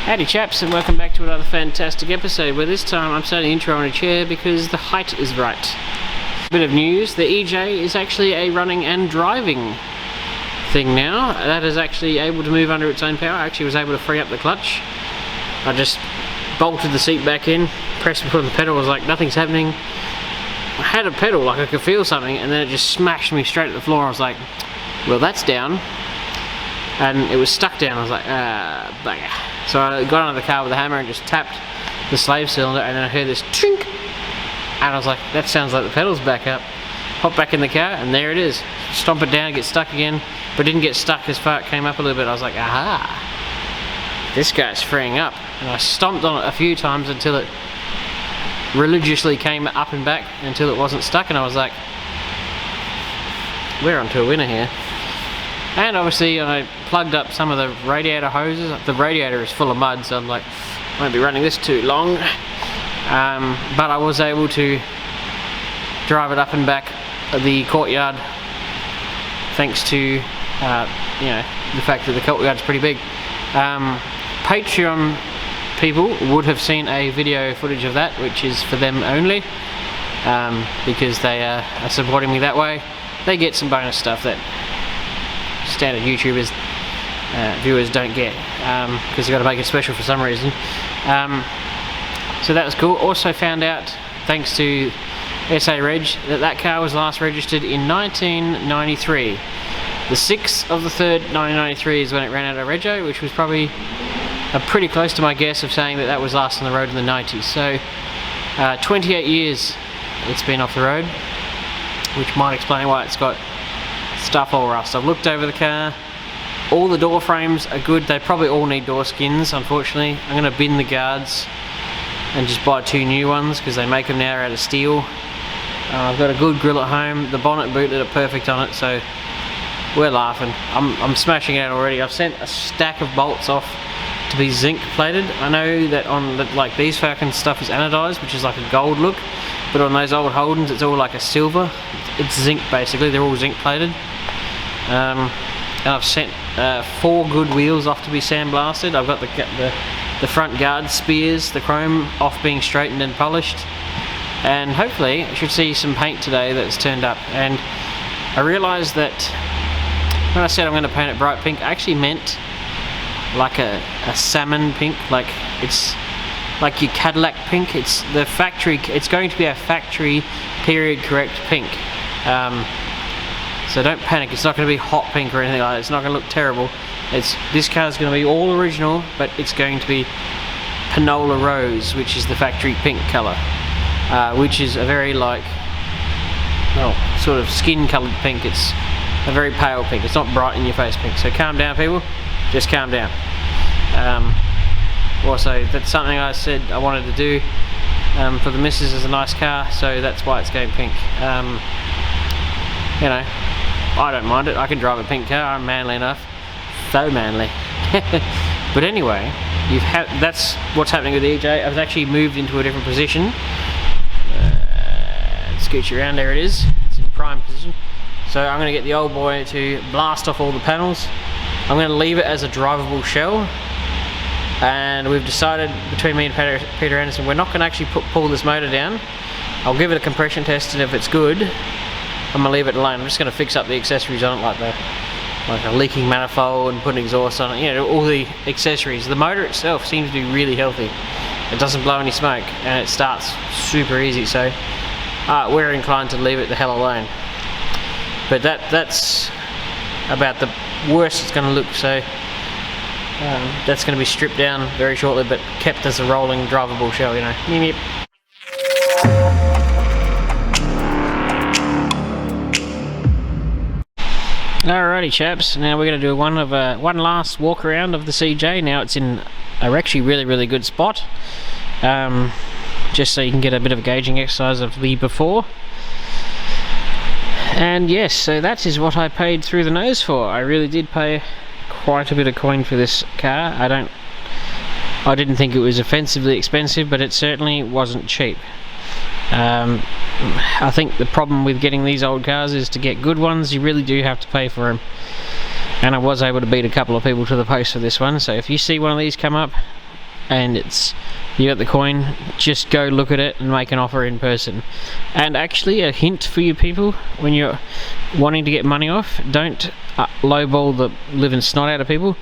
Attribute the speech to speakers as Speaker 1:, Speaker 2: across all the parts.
Speaker 1: Howdy chaps, and welcome back to another fantastic episode where this time I'm starting the intro on a chair because the height is right. Bit of news, the EJ is actually a running and driving thing now. That is actually able to move under its own power. I actually was able to free up the clutch. I just bolted the seat back in, pressed before the pedal, was like nothing's happening. I had a pedal, like I could feel something, and then it just smashed me straight at the floor. I was like, well that's down. And it was stuck down. I was like, bugger. So I got under the car with a hammer and just tapped the slave cylinder, and then I heard this chink, and I was like, that sounds like the pedal's back up. Hop back in the car, and there it is. Stomp it down, get stuck again, but didn't get stuck as far. It came up a little bit. I was like, aha, this guy's freeing up. And I stomped on it a few times until it religiously came up and back until it wasn't stuck, and I was like, we're onto a winner here. And obviously I plugged up some of the radiator hoses. The radiator is full of mud, so I'm like, I won't be running this too long. But I was able to drive it up and back the courtyard thanks to you know, the fact that the courtyard's pretty big. Patreon people would have seen a video footage of that, which is for them only, because they are supporting me that way. They get some bonus stuff that standard YouTubers, viewers don't get, because they've got to make it special for some reason. So that was cool. Also found out, thanks to SA Reg, that car was last registered in 1993. The 6th of the 3rd, 1993 is when it ran out of rego, which was probably pretty close to my guess of saying that was last on the road in the 90s. So 28 years it's been off the road, which might explain why it's got stuff all rust. I've looked over the car. All the door frames are good. They probably all need door skins, unfortunately. I'm going to bin the guards and just buy 2 new ones because they make them now out of steel. I've got a good grill at home. The bonnet booted are perfect on it, so we're laughing. I'm smashing it out already. I've sent a stack of bolts off to be zinc plated. I know that on like these Falcon stuff is anodized, which is like a gold look, but on those old Holdens it's all like a silver. It's zinc basically. They're all zinc plated. And I've sent 4 good wheels off to be sandblasted. I've got the front guard spears, the chrome off being straightened and polished, and hopefully I should see some paint today that's turned up. And I realised that when I said I'm going to paint it bright pink, I actually meant like a salmon pink, like it's like your Cadillac pink. It's the factory. It's going to be a factory period correct pink. So don't panic, it's not going to be hot pink or anything like that. It's not going to look terrible. This car is going to be all original, but it's going to be Panola Rose, which is the factory pink colour, which is a very like, well, sort of skin coloured pink. It's a very pale pink. It's not bright in your face pink. So calm down, people. Just calm down. Also, that's something I said I wanted to do for the missus as a nice car, so that's why it's going pink. You know, I don't mind it. I can drive a pink car. I'm manly enough. So manly. But anyway, that's what's happening with the EJ. I've actually moved into a different position. Scooch you around. There it is. It's in prime position. So I'm going to get the old boy to blast off all the panels. I'm going to leave it as a drivable shell. And we've decided between me and Peter Anderson, we're not going to actually pull this motor down. I'll give it a compression test, and if it's good, I'm going to leave it alone. I'm just going to fix up the accessories on it, like a leaking manifold and put an exhaust on it, you know, all the accessories. The motor itself seems to be really healthy. It doesn't blow any smoke and it starts super easy, so we're inclined to leave it the hell alone. But that's about the worst it's going to look, so that's going to be stripped down very shortly, but kept as a rolling drivable shell, you know. Meep, meep. Alrighty chaps, now we're going to do one last walk around of the CJ. Now it's in a actually really good spot, just so you can get a bit of a gauging exercise of the before. And yes, so that is what I paid through the nose for. I really did pay quite a bit of coin for this car. I didn't think it was offensively expensive, but it certainly wasn't cheap. I think the problem with getting these old cars is to get good ones, you really do have to pay for them. And I was able to beat a couple of people to the post for this one, so if you see one of these come up, and you got the coin, just go look at it and make an offer in person. And actually, a hint for you people, when you're wanting to get money off, don't lowball the living snot out of people.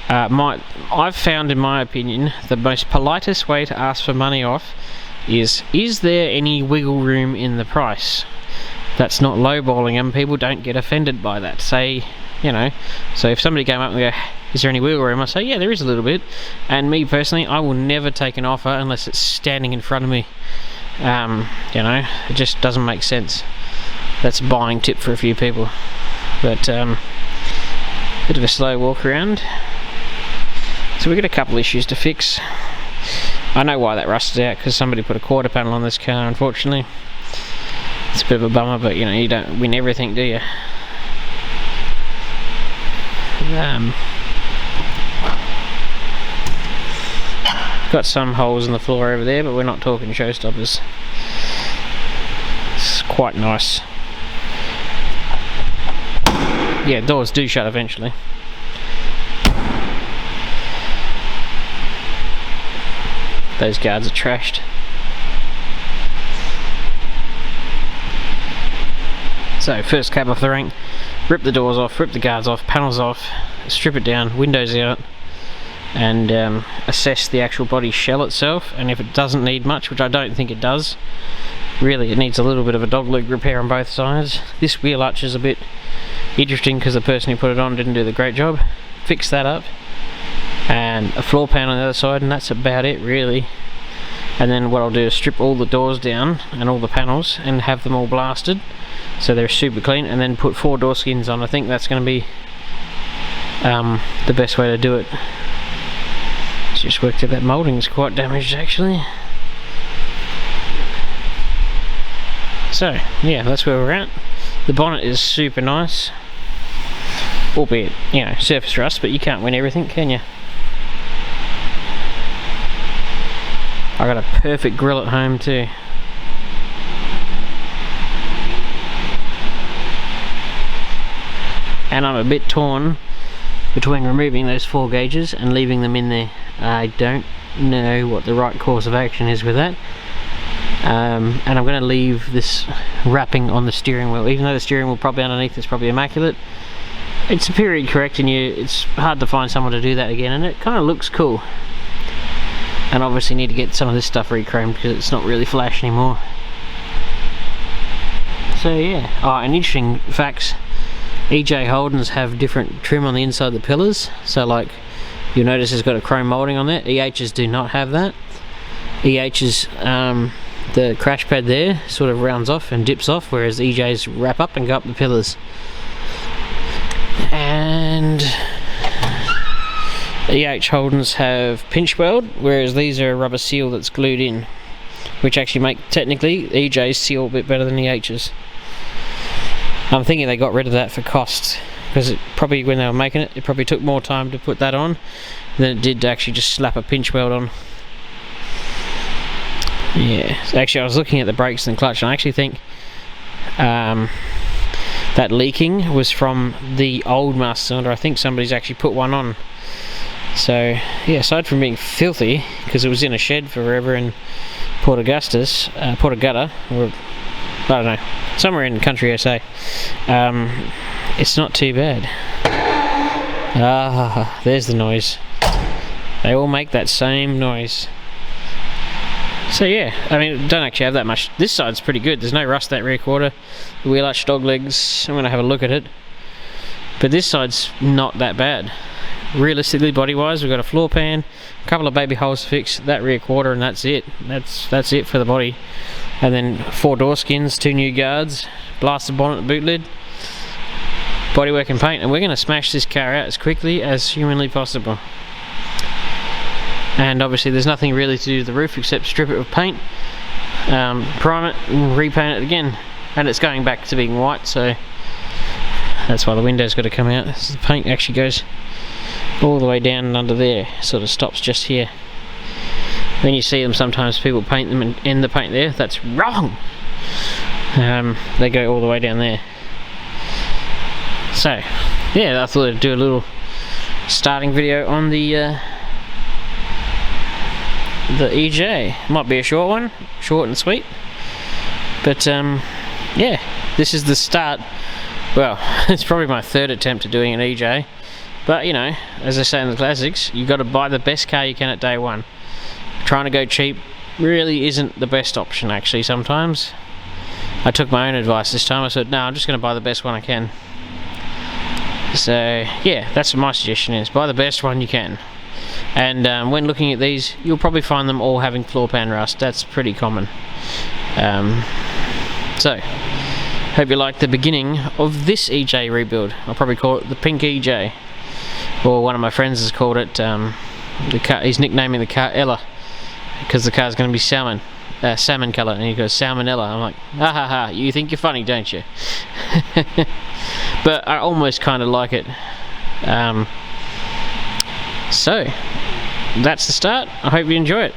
Speaker 1: I've found, in my opinion, the most politest way to ask for money off is there any wiggle room in the price? That's not lowballing them. People don't get offended by that. Say, you know, so if somebody came up and go, is there any wiggle room? I say, yeah, there is a little bit. And me personally, I will never take an offer unless it's standing in front of me. You know, it just doesn't make sense. That's a buying tip for a few people. But bit of a slow walk around. So we've got a couple issues to fix. I know why that rusted out, because somebody put a quarter panel on this car, unfortunately. It's a bit of a bummer, but you know, you don't win everything, do you? Got some holes in the floor over there, but we're not talking showstoppers. It's quite nice. Yeah, doors do shut eventually. Those guards are trashed. So first cab off the rank, rip the doors off, rip the guards off, panels off, strip it down, windows out, and assess the actual body shell itself. And if it doesn't need much, which I don't think it does, really it needs a little bit of a dog leg repair on both sides. This wheel arch is a bit interesting because the person who put it on didn't do the great job. Fix that up, and a floor pan on the other side, and that's about it really. And then what I'll do is strip all the doors down and all the panels and have them all blasted so they're super clean, and then put 4 door skins on. I think that's going to be the best way to do it. Just worked out that moulding is quite damaged actually. So yeah, that's where we're at. The bonnet is super nice, albeit, you know, surface rust, but you can't win everything, can you? I got a perfect grill at home too. And I'm a bit torn between removing those 4 gauges and leaving them in there. I don't know what the right course of action is with that. And I'm going to leave this wrapping on the steering wheel, even though the steering wheel probably underneath is probably immaculate. It's a period correct, and it's hard to find someone to do that again, and it kind of looks cool. And obviously need to get some of this stuff re-chromed because it's not really flash anymore. So yeah. Oh, and interesting facts, EJ Holdens have different trim on the inside of the pillars. So like, you'll notice it's got a chrome moulding on there. EH's do not have that. EH's, the crash pad there sort of rounds off and dips off, whereas EJ's wrap up and go up the pillars. And EH Holdens have pinch weld, whereas these are a rubber seal that's glued in, which actually make technically EJ's seal a bit better than EH's. I'm thinking they got rid of that for costs, because it probably, when they were making it, it probably took more time to put that on than it did to actually just slap a pinch weld on. Yeah, actually I was looking at the brakes and clutch, and I actually think that leaking was from the old master cylinder. I think somebody's actually put one on. So yeah, aside from being filthy, because it was in a shed forever in Port Augustus, Port Augusta, or I don't know, somewhere in country SA, it's not too bad. Ah, there's the noise. They all make that same noise. So yeah, I mean, don't actually have that much. This side's pretty good. There's no rust that rear quarter. The wheel arch, dog legs, I'm going to have a look at it. But this side's not that bad. Realistically, body wise, we've got a floor pan, a couple of baby holes to fix, that rear quarter, and that's it. That's it for the body. And then 4 door skins, 2 new guards, blasted bonnet, boot lid, bodywork and paint, and we're going to smash this car out as quickly as humanly possible. And obviously there's nothing really to do to the roof except strip it with paint, prime it and repaint it again. And it's going back to being white, so that's why the window's got to come out. The paint actually goes all the way down and under there, sort of stops just here. When you see them, sometimes people paint them and end the paint there. That's wrong. They go all the way down there. So yeah, I thought I'd do a little starting video on the the EJ. Might be a short one, short and sweet. But yeah, this is the start. Well, it's probably my third attempt at doing an EJ. But you know, as I say in the classics, you got to buy the best car you can at day one. Trying to go cheap really isn't the best option actually sometimes. I took my own advice this time. I said, no, I'm just going to buy the best one I can. So yeah, that's what my suggestion is. Buy the best one you can. And when looking at these, you'll probably find them all having floor pan rust. That's pretty common. So, hope you like the beginning of this EJ rebuild. I'll probably call it the Pink EJ. Or one of my friends has called it, he's nicknaming the car Ella, because the car's going to be salmon colour, and he goes Salmonella. I'm like, ha ha ha, you think you're funny, don't you? But I almost kind of like it. So, that's the start. I hope you enjoy it.